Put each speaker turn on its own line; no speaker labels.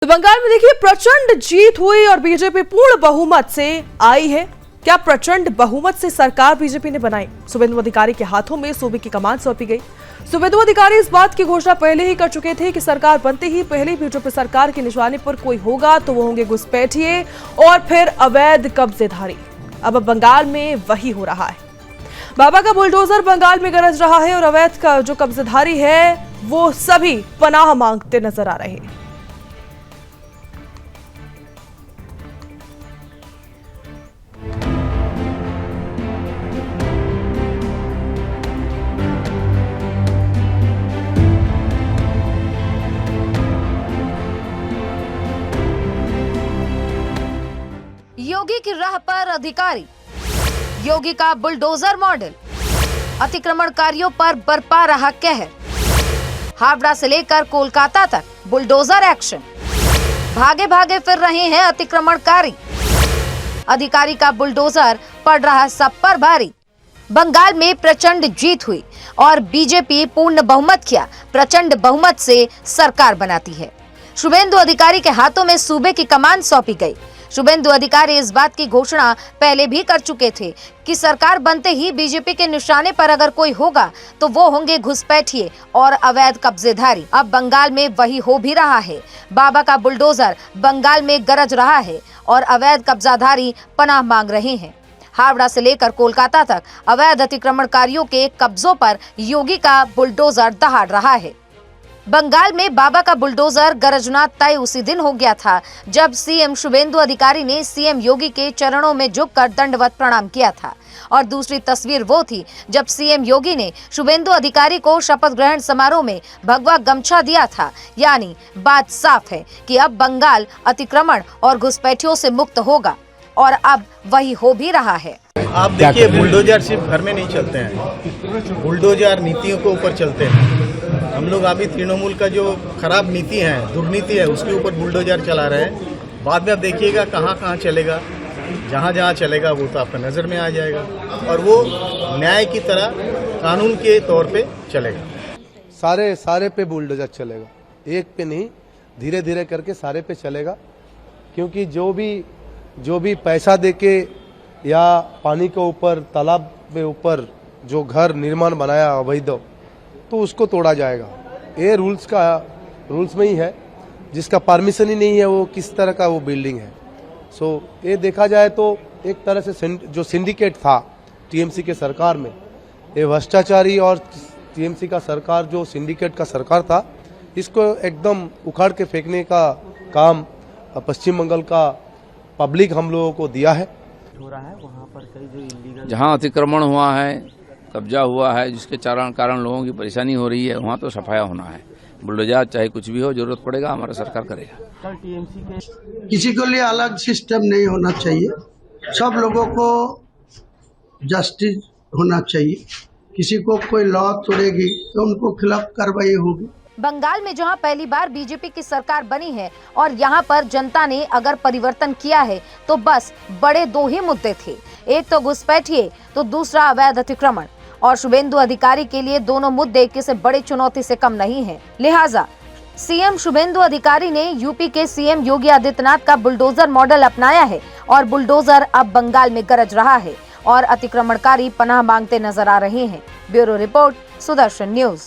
तो बंगाल में देखिए प्रचंड जीत हुई और बीजेपी पूर्ण बहुमत से आई है। क्या प्रचंड बहुमत से सरकार बीजेपी ने बनाई? शुभेंदु अधिकारी के हाथों में सूबे की कमान सौंपी गई। शुभेंदु अधिकारी इस बात की घोषणा पहले ही कर चुके थे कि सरकार बनते ही पहले बीजेपी सरकार के निशाने पर कोई होगा तो वो होंगे घुसपैठिए और फिर अवैध कब्जेधारी। अब बंगाल में वही हो रहा है। बाबा का बुलडोजर बंगाल में गरज रहा है और अवैध का जो कब्जेधारी है वो सभी पनाह मांगते नजर आ रहे हैं।
योगी की राह पर अधिकारी, योगी का बुलडोजर मॉडल, अतिक्रमणकारियों पर बरपा रहा कहर। हावड़ा से लेकर कोलकाता तक बुलडोजर एक्शन। भागे भागे फिर रहे हैं अतिक्रमणकारी। अधिकारी का बुलडोजर पड़ रहा सब पर भारी। बंगाल में प्रचंड जीत हुई और बीजेपी पूर्ण बहुमत किया प्रचंड बहुमत से सरकार बनाती है। शुभेंदु अधिकारी के हाथों में सूबे की कमान सौंपी गई। शुभेंदु अधिकारी इस बात की घोषणा पहले भी कर चुके थे कि सरकार बनते ही बीजेपी के निशाने पर अगर कोई होगा तो वो होंगे घुसपैठिए और अवैध कब्जेधारी। अब बंगाल में वही हो भी रहा है। बाबा का बुलडोजर बंगाल में गरज रहा है और अवैध कब्जाधारी पनाह मांग रहे हैं। हावड़ा से लेकर कोलकाता तक अवैध अतिक्रमणकारियों के कब्जों पर योगी का बुलडोजर दहाड़ रहा है। बंगाल में बाबा का बुलडोजर गरजना तय उसी दिन हो गया था जब सीएम शुभेंदु अधिकारी ने सीएम योगी के चरणों में झुककर दंडवत प्रणाम किया था। और दूसरी तस्वीर वो थी जब सीएम योगी ने शुभेंदु अधिकारी को शपथ ग्रहण समारोह में भगवा गमछा दिया था। यानी बात साफ है कि अब बंगाल अतिक्रमण और घुसपैठियों से मुक्त होगा और अब वही हो भी रहा है।
आप देखिए, बुलडोजर सिर्फ घर में नहीं चलते हैं, बुलडोजर नीतियों के ऊपर चलते हैं। हम लोग अभी तृणमूल का जो खराब नीति है, दुर्नीति है, उसके ऊपर बुलडोजर चला रहे हैं। बाद में आप देखिएगा कहाँ कहाँ चलेगा, जहाँ जहाँ चलेगा वो तो आपका नज़र में आ जाएगा और वो न्याय की तरह कानून के तौर पे चलेगा।
सारे पे बुलडोजर चलेगा, एक पे नहीं, धीरे धीरे करके सारे पे चलेगा। क्योंकि जो भी पैसा देके या पानी के ऊपर, तालाब के ऊपर जो घर निर्माण बनाया अवैध, तो उसको तोड़ा जाएगा। ये रूल्स में ही है। जिसका परमिशन ही नहीं है वो किस तरह का वो बिल्डिंग है। सो ये देखा जाए तो एक तरह से जो सिंडिकेट था टीएमसी के सरकार में, ये भ्रष्टाचारी और टीएमसी का सरकार जो सिंडिकेट का सरकार था, इसको एकदम उखाड़ के फेंकने का काम पश्चिम बंगाल का पब्लिक हम लोगों को दिया है।
हो रहा है वहाँ पर कई जो इलीगल
जहाँ अतिक्रमण हुआ है, कब्जा हुआ है, जिसके कारण लोगों की परेशानी हो रही है, वहाँ तो सफाया होना है। बुलडोजर चाहे कुछ भी हो, जरूरत पड़ेगा हमारा सरकार करेगा।
कल टीएमसी के
किसी के लिए अलग सिस्टम नहीं होना चाहिए, सब लोगों को जस्टिस होना चाहिए। किसी को कोई लॉ तोड़ेगी तो उनको खिलाफ कार्रवाई होगी।
बंगाल में जहां पहली बार बीजेपी की सरकार बनी है और यहां पर जनता ने अगर परिवर्तन किया है तो बस बड़े दो ही मुद्दे थे, एक तो घुसपैठिए तो दूसरा अवैध अतिक्रमण। और शुभेंदु अधिकारी के लिए दोनों मुद्दे किसी बड़ी चुनौती से कम नहीं है। लिहाजा सीएम शुभेंदु अधिकारी ने यूपी के सीएम योगी आदित्यनाथ का बुलडोजर मॉडल अपनाया है और बुलडोजर अब बंगाल में गरज रहा है और अतिक्रमणकारी पनाह मांगते नजर आ रहे हैं। Bureau report, Sudarshan news.